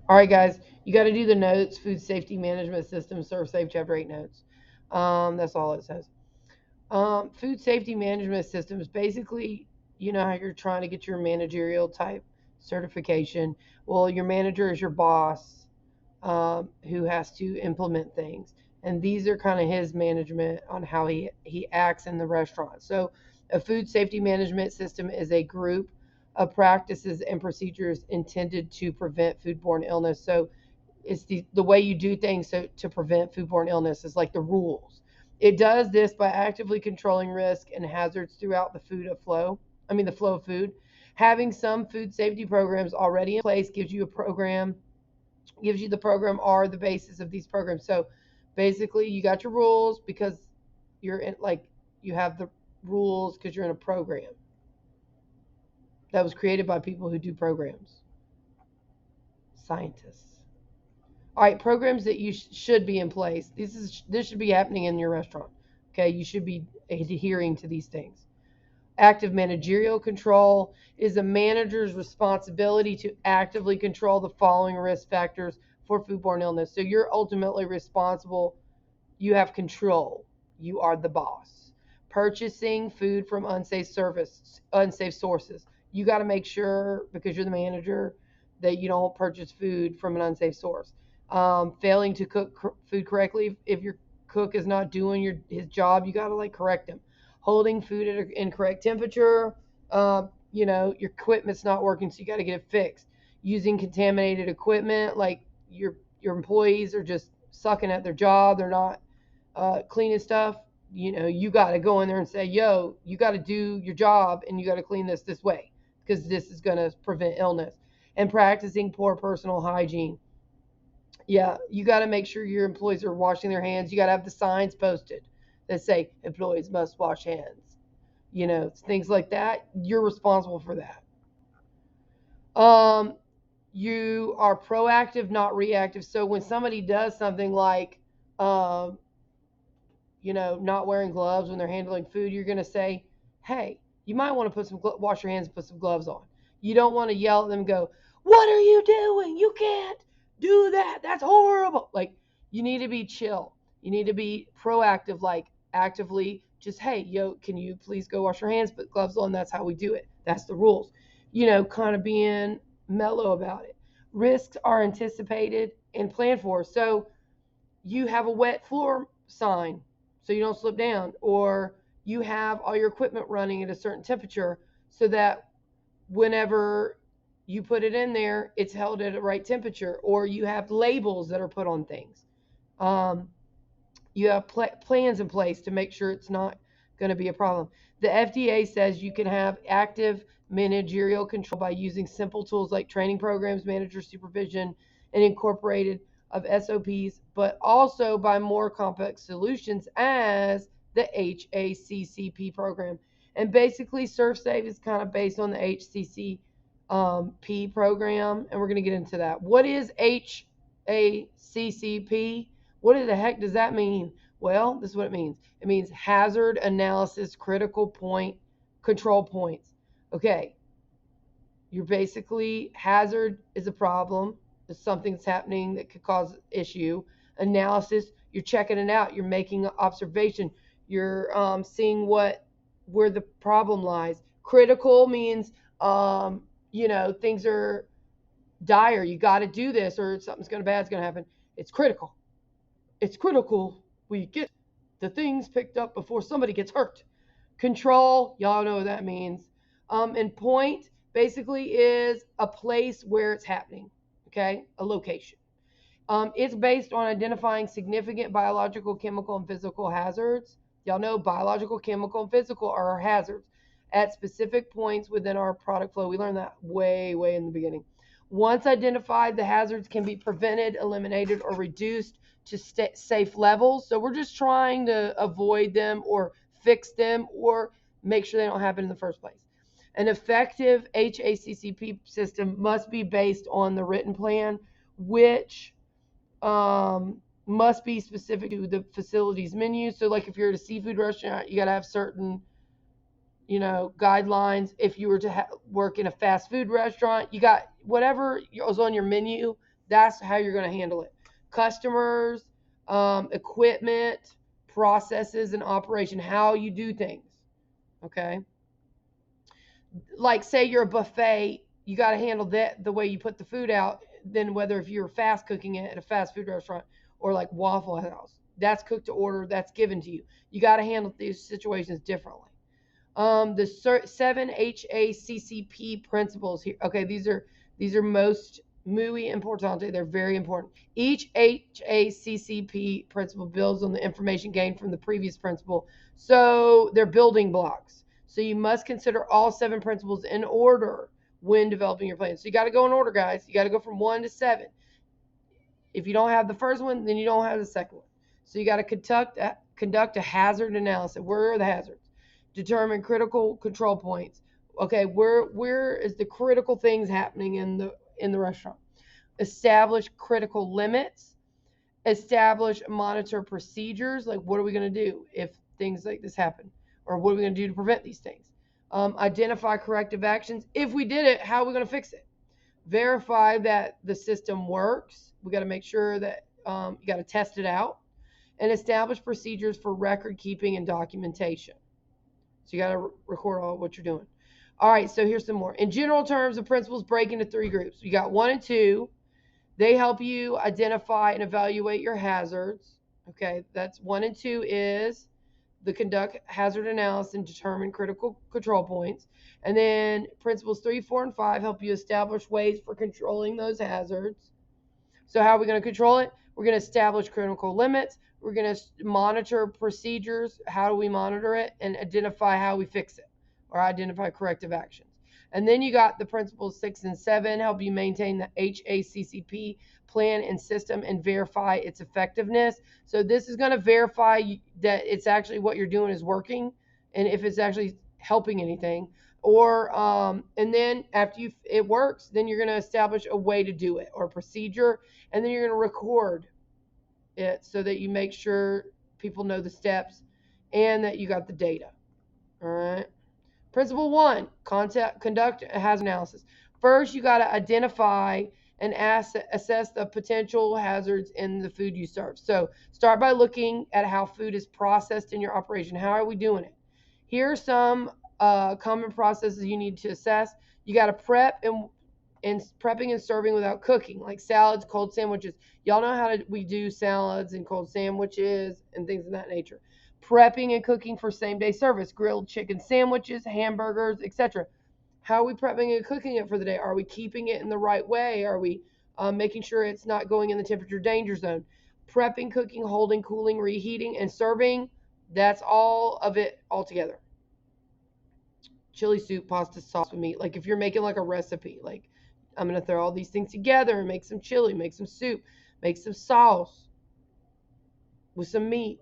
All right, guys, you got to do the notes. Food safety management system, Servsafe, chapter 8 notes. That's all it says. Food safety management systems, basically, you know how you're trying to get your managerial type certification. Well, your manager is your boss, who has to implement things. And these are kind of his management on how he acts in the restaurant. So, a food safety management system is a group of practices and procedures intended to prevent foodborne illness. So, it's the way you do things to prevent foodborne illness is like the rules. It does this by actively controlling risk and hazards throughout the flow of food. Having some food safety programs already in place gives you the program or the basis of these programs. So basically you got your rules because you're in like you have the rules because you're in a program that was created by people who do programs, scientists. All right, programs that you should be in place. This should be happening in your restaurant. Okay, you should be adhering to these things. Active managerial control is a manager's responsibility to actively control the following risk factors for foodborne illness. So you're ultimately responsible. You have control. You are the boss. Purchasing food from unsafe sources. You got to make sure, because you're the manager, that you don't purchase food from an unsafe source. Failing to cook food correctly. If your cook is not doing his job, you got to correct him. Holding food at an incorrect temperature. Your equipment's not working, so you got to get it fixed. Using contaminated equipment, like your employees are just sucking at their job. They're not cleaning stuff. You got to go in there and say, yo, you got to do your job and you got to clean this way because this is going to prevent illness. And practicing poor personal hygiene. Yeah, you got to make sure your employees are washing their hands. You got to have the signs posted that say employees must wash hands. Things like that. You're responsible for that. You are proactive, not reactive. So when somebody does something like, not wearing gloves when they're handling food, you're going to say, hey, you might want to wash your hands and put some gloves on. You don't want to yell at them and go, what are you doing? You can't do that. That's horrible. You need to be chill. You need to be proactive, actively just, hey, yo, can you please go wash your hands, put gloves on? That's how we do it. That's the rules. Kind of being mellow about it. Risks are anticipated and planned for. So you have a wet floor sign so you don't slip down, or you have all your equipment running at a certain temperature so that whenever you put it in there, it's held at a right temperature, or you have labels that are put on things. You have plans in place to make sure it's not going to be a problem. The FDA says you can have active managerial control by using simple tools like training programs, manager supervision, and incorporated of SOPs, but also by more complex solutions as the HACCP program. And basically, Servsafe is kind of based on the HACCP program, and we're going to get into that. What is HACCP? What the heck does that mean? Well, this is what it means. It means hazard analysis critical point control points. Okay, you're basically, hazard is a problem. It's something that's happening that could cause issue. Analysis, you're checking it out. You're making an observation. You're seeing where the problem lies. Critical means things are dire. You got to do this, or something's bad's going to happen. It's critical. It's critical we get the things picked up before somebody gets hurt. Control, y'all know what that means. And point basically is a place where it's happening. Okay, a location. It's based on identifying significant biological, chemical, and physical hazards. Y'all know biological, chemical, and physical are our hazards at specific points within our product flow. We learned that way in the beginning. Once identified, the hazards can be prevented, eliminated, or reduced to safe levels. So we're just trying to avoid them or fix them or make sure they don't happen in the first place. An effective HACCP system must be based on the written plan, which must be specific to the facility's menu. So if you're at a seafood restaurant, you got to have certain guidelines. If you were to work in a fast food restaurant, you got whatever was on your menu, That's how you're going to handle it. Customers, equipment, processes, and operation, how you do things. Okay. Like, say you're a buffet, you got to handle that the way you put the food out, than whether if you're fast cooking it at a fast food restaurant or like Waffle House. That's cooked to order, that's given to you. You got to handle these situations differently. The 7 HACCP principles here. Okay, these are most muy importante. They're very important. Each HACCP principle builds on the information gained from the previous principle, so they're building blocks. So you must consider all 7 principles in order when developing your plan. So you got to go in order, guys. You got to go from 1 to 7. If you don't have the first one, then you don't have the second one. So you got to conduct a hazard analysis. Where are the hazards? Determine critical control points. Okay, where is the critical things happening in the restaurant? Establish critical limits. Establish monitor procedures. Like, what are we going to do if things like this happen, or what are we going to do to prevent these things? Identify corrective actions. If we did it, how are we going to fix it? Verify that the system works. We got to make sure that you got to test it out, and establish procedures for record keeping and documentation. So you got to record all what you're doing. All right, so here's some more. In general terms, the principles break into 3 groups. You got 1 and 2. They help you identify and evaluate your hazards. Okay, that's 1 and 2 is the conduct hazard analysis and determine critical control points. And then principles 3, 4, and 5 help you establish ways for controlling those hazards. So how are we going to control it? We're going to establish critical limits. We're going to monitor procedures. How do we monitor it? And identify how we fix it, or identify corrective actions. And then you got the principles 6 and 7 help you maintain the HACCP plan and system and verify its effectiveness. So this is going to verify that it's actually what you're doing is working, and if it's actually helping anything. Or and then after it works, then you're going to establish a way to do it, or a procedure, and then you're going to record it so that you make sure people know the steps and that you got the data. All right. Principle 1, conduct a hazard analysis. First, you got to identify and assess the potential hazards in the food you serve. So start by looking at how food is processed in your operation. How are we doing it? Here are some common processes you need to assess. You got to prep and prepping and serving without cooking, like salads, cold sandwiches. Y'all know how we do salads and cold sandwiches and things of that nature. Prepping and cooking for same-day service, grilled chicken sandwiches, hamburgers, etc. How are we prepping and cooking it for the day? Are we keeping it in the right way? Are we making sure it's not going in the temperature danger zone? Prepping, cooking, holding, cooling, reheating, and serving, that's all of it all together. Chili soup, pasta sauce with meat. Like if you're making like a recipe, like I'm going to throw all these things together and make some chili, make some soup, make some sauce with some meat.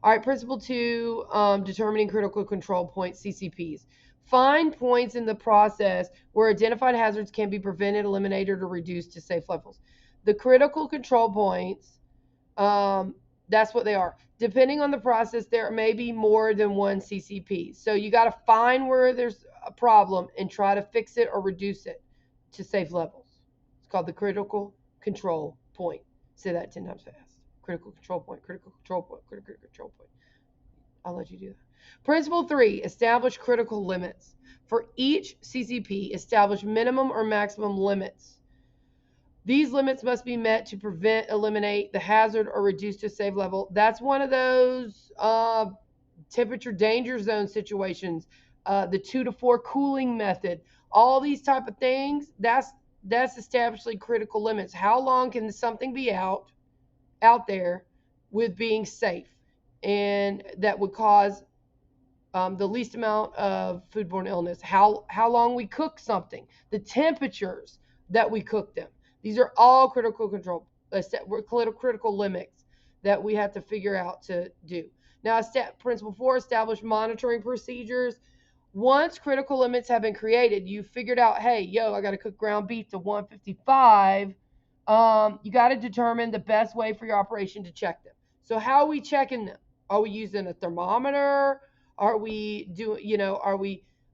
All right, principle 2, determining critical control points, CCPs. Find points in the process where identified hazards can be prevented, eliminated, or reduced to safe levels. The critical control points, that's what they are. Depending on the process, there may be more than one CCP. So you got to find where there's a problem and try to fix it or reduce it to safe levels. It's called the critical control point. Say that 10 times fast. Critical control point, critical control point, critical control point. I'll let you do that. Principle 3, establish critical limits. For each CCP, establish minimum or maximum limits. These limits must be met to prevent, eliminate the hazard, or reduce to safe level. That's one of those temperature danger zone situations, the 2 to 4 cooling method. All these type of things, that's establishing critical limits. How long can something be out there with being safe, and that would cause the least amount of foodborne illness? How long we cook something, the temperatures that we cook them. These are all critical limits that we have to figure out to do. Now, principle 4, establish monitoring procedures. Once critical limits have been created, you figured out, hey, I got to cook ground beef to 155. You got to determine the best way for your operation to check them. So how are we checking them? Are we using a thermometer? Are we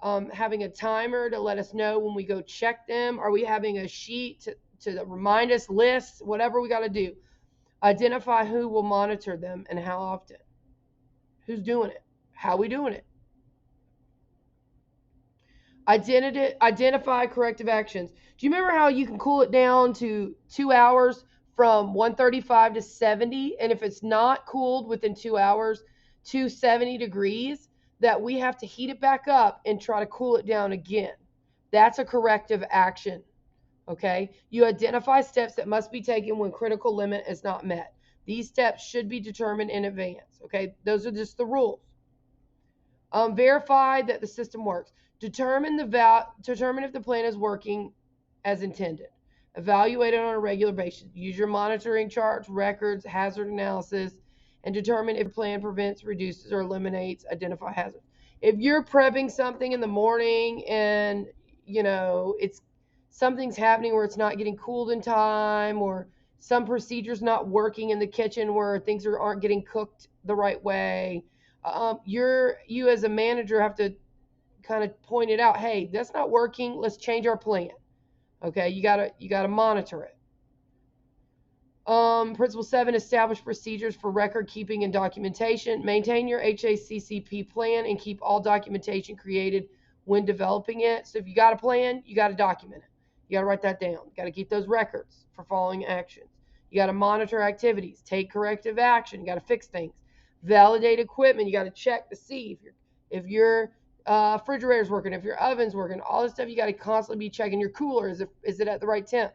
having a timer to let us know when we go check them? Are we having a sheet to remind us, lists, whatever we got to do. Identify who will monitor them and how often. Who's doing it? How we doing it? Identify corrective actions. Do you remember how you can cool it down to 2 hours from 135 to 70? And if it's not cooled within 2 hours to 70 degrees, that we have to heat it back up and try to cool it down again. That's a corrective action. Okay. You identify steps that must be taken when critical limit is not met. These steps should be determined in advance. Okay. Those are just the rules. Verify that the system works. Determine if the plan is working as intended. Evaluate it on a regular basis. Use your monitoring charts, records, hazard analysis, and determine if the plan prevents, reduces, or eliminates identify hazards. If you're prepping something in the morning and it's something's happening where it's not getting cooled in time, or some procedures not working in the kitchen where things aren't getting cooked the right way, you as a manager have to kind of point it out. Hey, that's not working. Let's change our plan. Okay, you gotta monitor it. Principle 7, establish procedures for record keeping and documentation. Maintain your HACCP plan and keep all documentation created when developing it. So if you got a plan, you got to document it. You got to write that down. You got to keep those records for following actions. You got to monitor activities, take corrective action. You got to fix things. Validate equipment. You got to check to see if your refrigerator's working, if your oven's working, all this stuff. You got to constantly be checking your cooler. Is it at the right temp?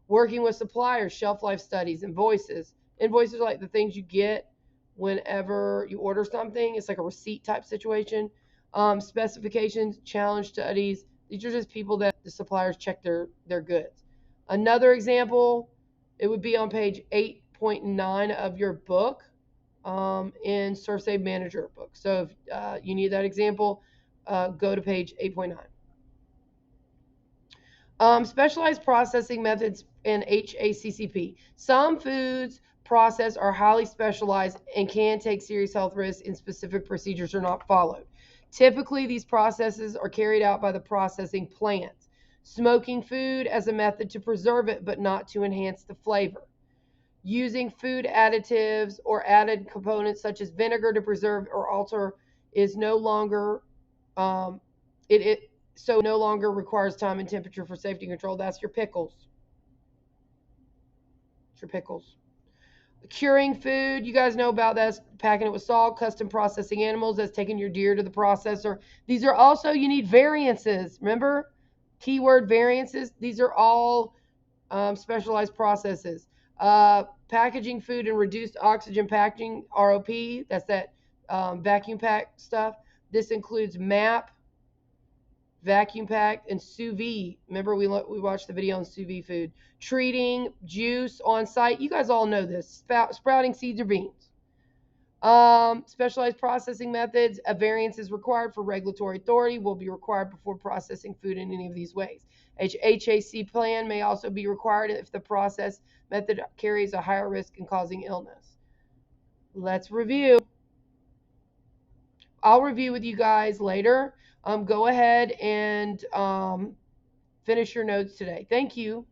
Working with suppliers, shelf life studies, invoices. Invoices are like the things you get whenever you order something. It's like a receipt type situation. Specifications, challenge studies. These are just people that the suppliers check their goods. Another example, it would be on page 8.9 of your book, in Servsafe Manager book. So if you need that example, go to page 8.9. Specialized processing methods in HACCP. Some foods processed are highly specialized and can take serious health risks, and specific procedures are not followed. Typically, these processes are carried out by the processing plants. Smoking food as a method to preserve it, but not to enhance the flavor. Using food additives or added components such as vinegar to preserve or alter is no longer so no longer requires time and temperature for safety control. That's your pickles. It's your pickles. Curing food, you guys know about that. Packing it with salt, custom processing animals. That's taking your deer to the processor. These are also, you need variances. Remember? Keyword variances. These are all specialized processes. Packaging food in reduced oxygen packaging, ROP. That's that vacuum pack stuff. This includes MAP, vacuum packed, and sous vide. Remember we watched the video on sous vide food. Treating juice on site. You guys all know this. Sprouting seeds or beans. Specialized processing methods. A variance is required for regulatory authority. Will be required before processing food in any of these ways. HAC plan may also be required if the process method carries a higher risk in causing illness. Let's review. I'll review with you guys later. Go ahead and finish your notes today. Thank you.